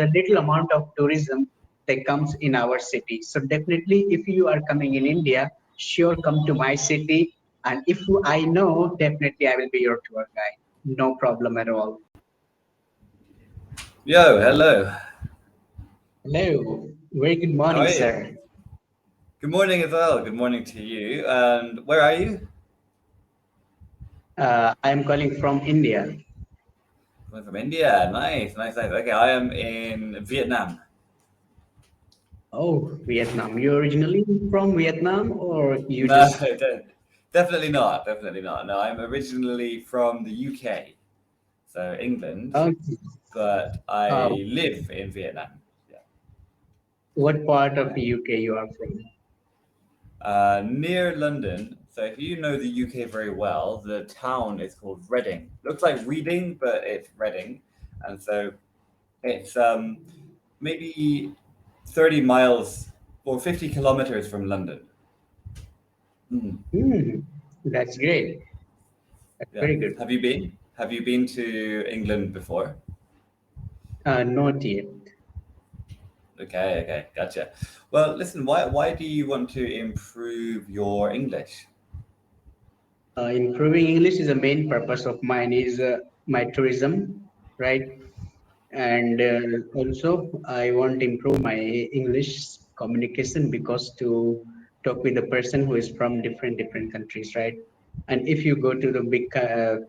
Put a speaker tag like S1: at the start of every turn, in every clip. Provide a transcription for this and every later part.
S1: a little amount of tourism that comes in our city. So definitely, if you are coming in India, sure come to my city. And if I know, definitely I will be your tour guide. No problem at all.
S2: Yo, hello.
S1: Hello. Very good
S2: How
S1: morning,
S2: are you?
S1: sir.
S2: Good morning as well. Good morning to you. And where are you?
S1: I am calling from India.
S2: I'm from India. Nice, nice, nice. Okay, I am in Vietnam.
S1: Oh, Vietnam. You're originally from Vietnam, or you
S2: No,
S1: just
S2: definitely not. Definitely not. No, I'm originally from the UK, so England,
S1: okay.
S2: but
S1: Uh,
S2: I live in Vietnam. Yeah.
S1: what part of the UK you are from?
S2: Near London. So if you know the UK very well, the town is called Reading. Looks like Reading, but it's Reading, and so it's maybe 30 miles or 50 kilometers from London. Mm,
S1: Hmm, that's great. That's
S2: yeah.
S1: very good.
S2: Have you been? Have you been to England before?
S1: Not yet.
S2: Okay, okay, gotcha. Well, listen, why do you want to improve your English?
S1: Improving English is the main purpose of mine. Is my tourism, right? And also, I want to improve my English communication because to talk with a person who is from different countries, right? And if you go to the big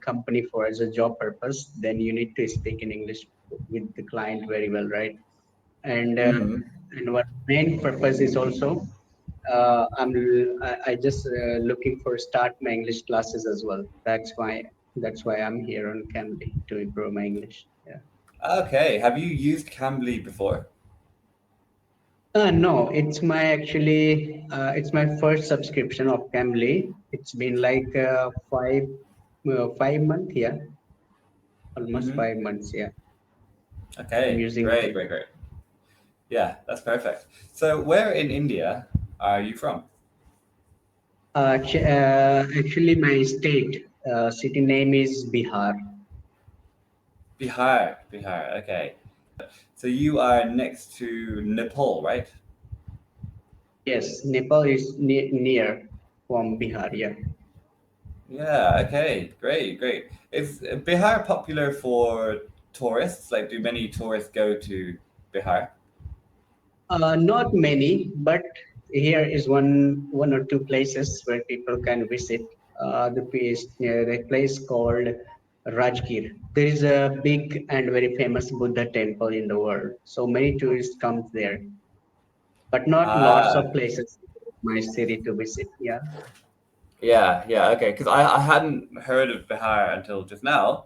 S1: company for as a job purpose, then you need to speak in English with the client very well, right? and
S2: Hmm.
S1: and one main purpose is also I just looking for start my English classes as well. That's why I'm here on Cambly to improve my English. Yeah.
S2: Okay, have you used Cambly before?
S1: No, it's my first subscription of Cambly. It's been like 5 months, yeah, almost
S2: Hmm.
S1: 5 months, yeah. I'm
S2: Okay,
S1: using
S2: great, great, great. Yeah, that's perfect. So, where in India are you from?
S1: actually my state city name is Bihar.
S2: Bihar, Bihar. Okay. So you are next to Nepal, right?
S1: Yes, Nepal is near from Bihar. Yeah.
S2: Yeah, okay, great, great. Is Bihar popular for tourists? Like, do many tourists go to Bihar?
S1: Not many, but here is one or two places where people can visit. The place called Rajgir. There is a big and very famous Buddha temple in the world. So many tourists come there, but not lots
S2: Ah,
S1: of places in my city to visit. Yeah.
S2: yeah, yeah, okay. Because I hadn't heard of Bihar until just now.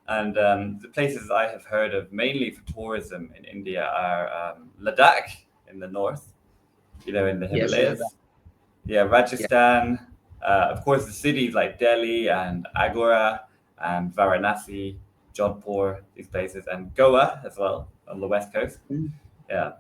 S2: And the places I have heard of mainly for tourism in India are Ladakh in the north, in the
S1: Yes, Ladakh.
S2: Himalayas. Yeah,
S1: Yeah.
S2: Rajasthan. Of course, the cities like Delhi and Agora and Varanasi, Jodhpur, these places, and Goa as well on the west coast.
S1: Mm.
S2: Yeah,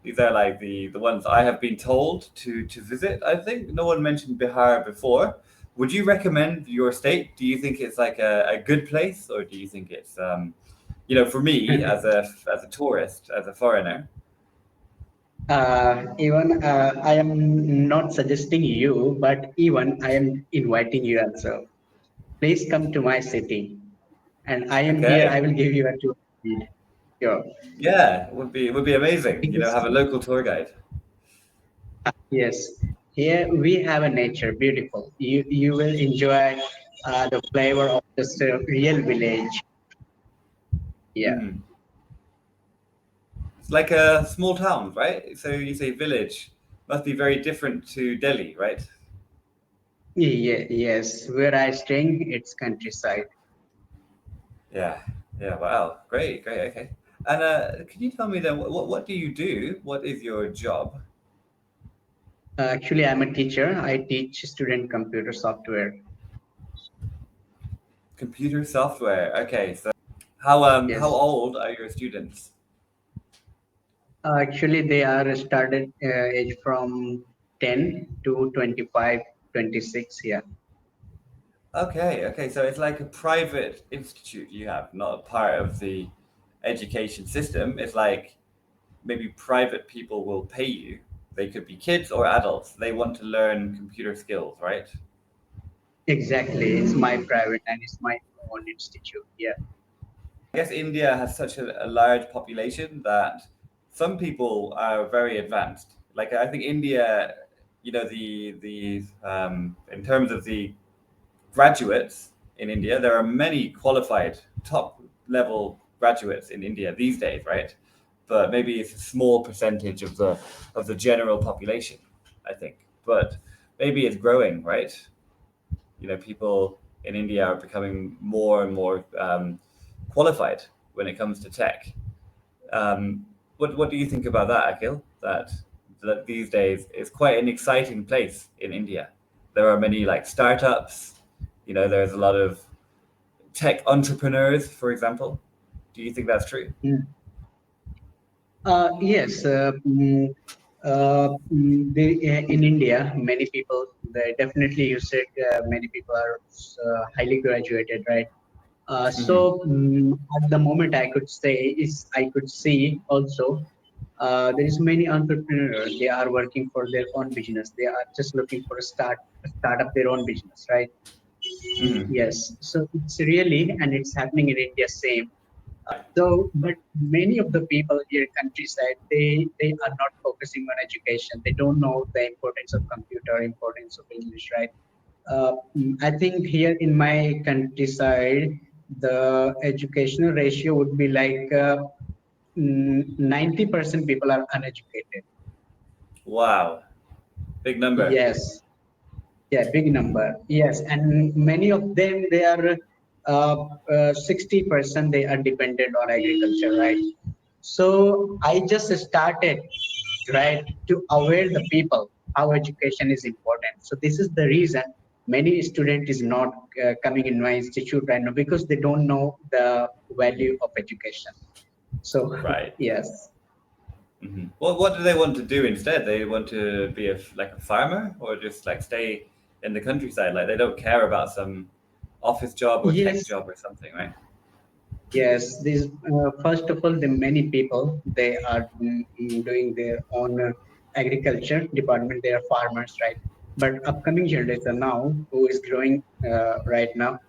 S2: these are like the ones I have been told to visit. I think no one mentioned Bihar before. Would you recommend your state? Do you think it's like a good place, or do you think it's for me as a tourist, as a foreigner?
S1: Even I am not suggesting you, but even I am inviting you also. Please come to my city, and I am here. I
S2: Okay.
S1: will give you a tour guide. Sure.
S2: Yeah, it would be amazing.
S1: Because
S2: Have a local tour guide.
S1: yes, here we have a nature, beautiful. You will enjoy the flavor of just a real village. Yeah.
S2: Hmm. It's like a small town, right? So you say village must be very different to Delhi, right?
S1: Yeah, yes. Where I staying, it's countryside.
S2: Yeah. Yeah. Wow. Great. Great. Okay. And can you tell me then what do you do? What is your job?
S1: Actually, I'm a teacher. I teach student computer software.
S2: Computer software. Okay. So how
S1: Yes.
S2: old are your students?
S1: Actually, they are started age from 10 to 25, 26. Yeah.
S2: Okay. Okay. So it's like a private institute you have, not a part of the education system. It's like maybe private people will pay you. They could be kids or adults. They want to learn computer skills, right?
S1: Exactly. It's my private and it's my own institute. Yeah.
S2: I guess India has such a large population that some people are very advanced. Like I think India, the in terms of the graduates in India, there are many qualified top level graduates in India these days, right? But maybe it's a small percentage of the general population, I think. But maybe it's growing, right? People in India are becoming more and more qualified when it comes to tech. What do you think about that, Akhil? That these days is quite an exciting place in India. There are many like startups. There's a lot of tech entrepreneurs, for example. Do you think that's true?
S1: Mm. Yes. In India, many people, definitely you said many people are highly graduated, right?
S2: Hmm.
S1: At the moment, I could say is I could see also there is many entrepreneurs. They are working for their own business. They are just looking for start up their own business, right?
S2: Hmm.
S1: Yes. So it's really and it's happening in India same. So, but many of the people here countryside, they are not focusing on education. They don't know the importance of computer, importance of English, right? I think here in my countryside, the educational ratio would be like 90% people are uneducated.
S2: Wow, big number.
S1: Yes, yeah, big number. Yes, and many of them they are 60% they are dependent on agriculture, right? So I just started, right, to aware the people how education is important. So this is the reason many student is not coming in my institute right now because they don't know the value of education. So
S2: Right.
S1: yes,
S2: What do they want to do instead? They want to be like a farmer or just like stay in the countryside. Like they don't care about some office job or tech
S1: yes.
S2: job or something, right?
S1: Yes, these first of all, the many people they are doing their own agriculture department. They are farmers, right? But upcoming generation now, who is growing right now,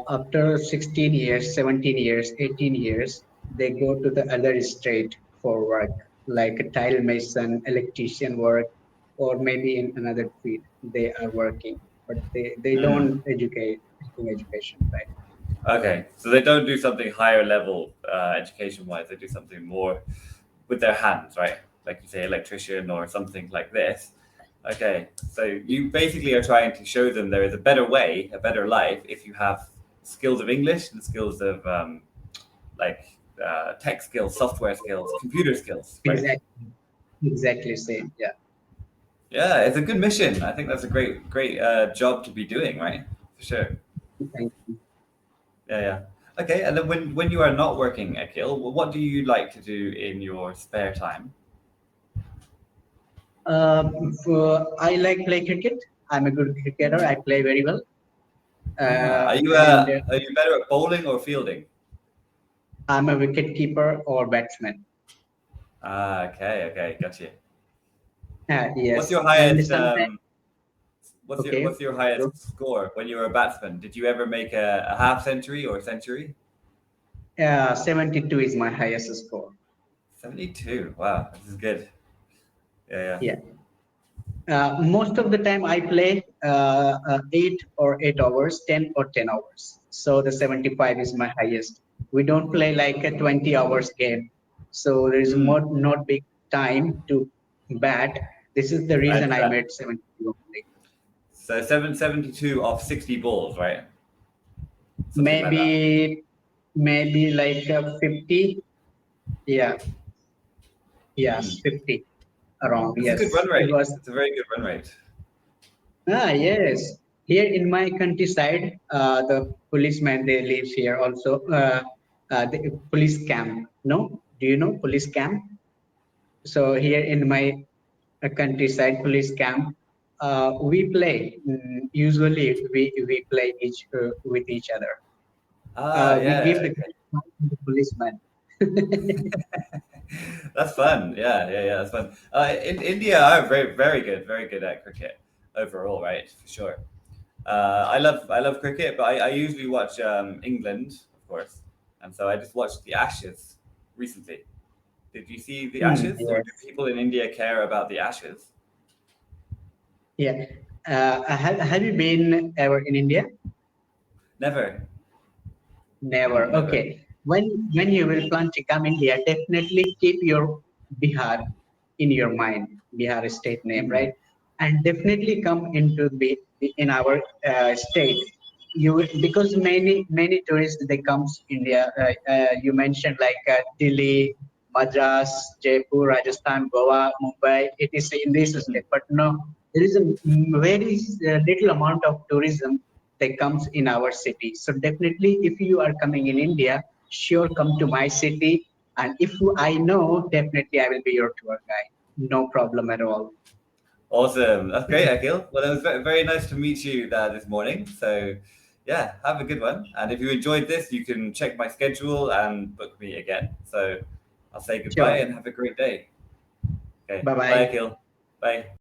S1: after 16 years, 17 years, 18 years, they go to the other state for work, like a tile mason, electrician work, or maybe in another field they are working, but they
S2: Mm.
S1: don't education, right?
S2: Okay, so they don't do something higher level education wise. They do something more with their hands, right? Like you say, electrician or something like this. Okay, so you basically are trying to show them there is a better way, a better life if you have skills of English and skills of like tech skills, software skills, computer skills, right?
S1: Exactly. Exactly same. Yeah.
S2: Yeah, it's a good mission. I think that's a great job to be doing, right? For sure.
S1: Thank you.
S2: Yeah, yeah. Okay, and then when you are not working, Akil, what do you like to do in your spare time?
S1: I like play cricket. I'm a good cricketer. I play very well.
S2: Ah,
S1: And
S2: are you better at bowling or fielding?
S1: I'm a wicket keeper or batsman.
S2: Ah, okay, okay, got you. What's
S1: Yes.
S2: your
S1: And
S2: highest
S1: sometimes, okay.
S2: what's your
S1: So,
S2: highest score when you were a batsman? Did you ever make a half century or a century?
S1: 72 is my highest score.
S2: 72. Wow, this is good. Yeah, yeah.
S1: Yeah. Most of the time I play 8 or 8 hours, 10 or 10 hours. So the 75 is my highest. We don't play like a 20 hours game. So there is
S2: Mm,
S1: more not big time to bat. This is the
S2: I
S1: reason I
S2: understand.
S1: made 72 only.
S2: So 772 off 60 balls, right? Something like that.
S1: Maybe like 50. Yeah.
S2: Mm.
S1: Yes, 50 around.
S2: That's a good
S1: Yes.
S2: run
S1: It
S2: rate.
S1: was.
S2: That's a very good run rate.
S1: Yes. Here in my countryside, the policemen they live here also. The police camp. No, do you know police camp? So here in my countryside police camp, we play. Usually we play with each other.
S2: Ah,
S1: We
S2: yeah.
S1: give the policeman.
S2: That's fun. Yeah. That's fun. In India, are very good at cricket overall, right? For sure. I love cricket, but I usually watch England, of course, and so I just watched the Ashes recently. Did you see the Ashes, or do
S1: Yes.
S2: people in India care about the Ashes?
S1: Yeah. Have you been ever in India?
S2: Never.
S1: Never.
S2: Mm, never.
S1: Okay. When you will plan to come India, definitely keep your Bihar in your mind, Bihar state name,
S2: Mm,
S1: right? And definitely come into in our state. Because many tourists they comes India. You mentioned like Delhi, Madras, Jaipur, Rajasthan, Goa, Mumbai. It is in this
S2: mhm.
S1: state, but no, there is a very little amount of tourism that comes in our city. So definitely, if you are coming in India, sure come to my city. And if I know, definitely I will be your tour guide. No problem at all.
S2: Awesome. That's great, Akhil. Well, it was very nice to meet you this morning. So, yeah, have a good one. And if you enjoyed this, you can check my schedule and book me again. So, I'll say goodbye
S1: Sure.
S2: and have a great day. Okay.
S1: Bye
S2: Bye,
S1: bye.
S2: Akhil. Bye.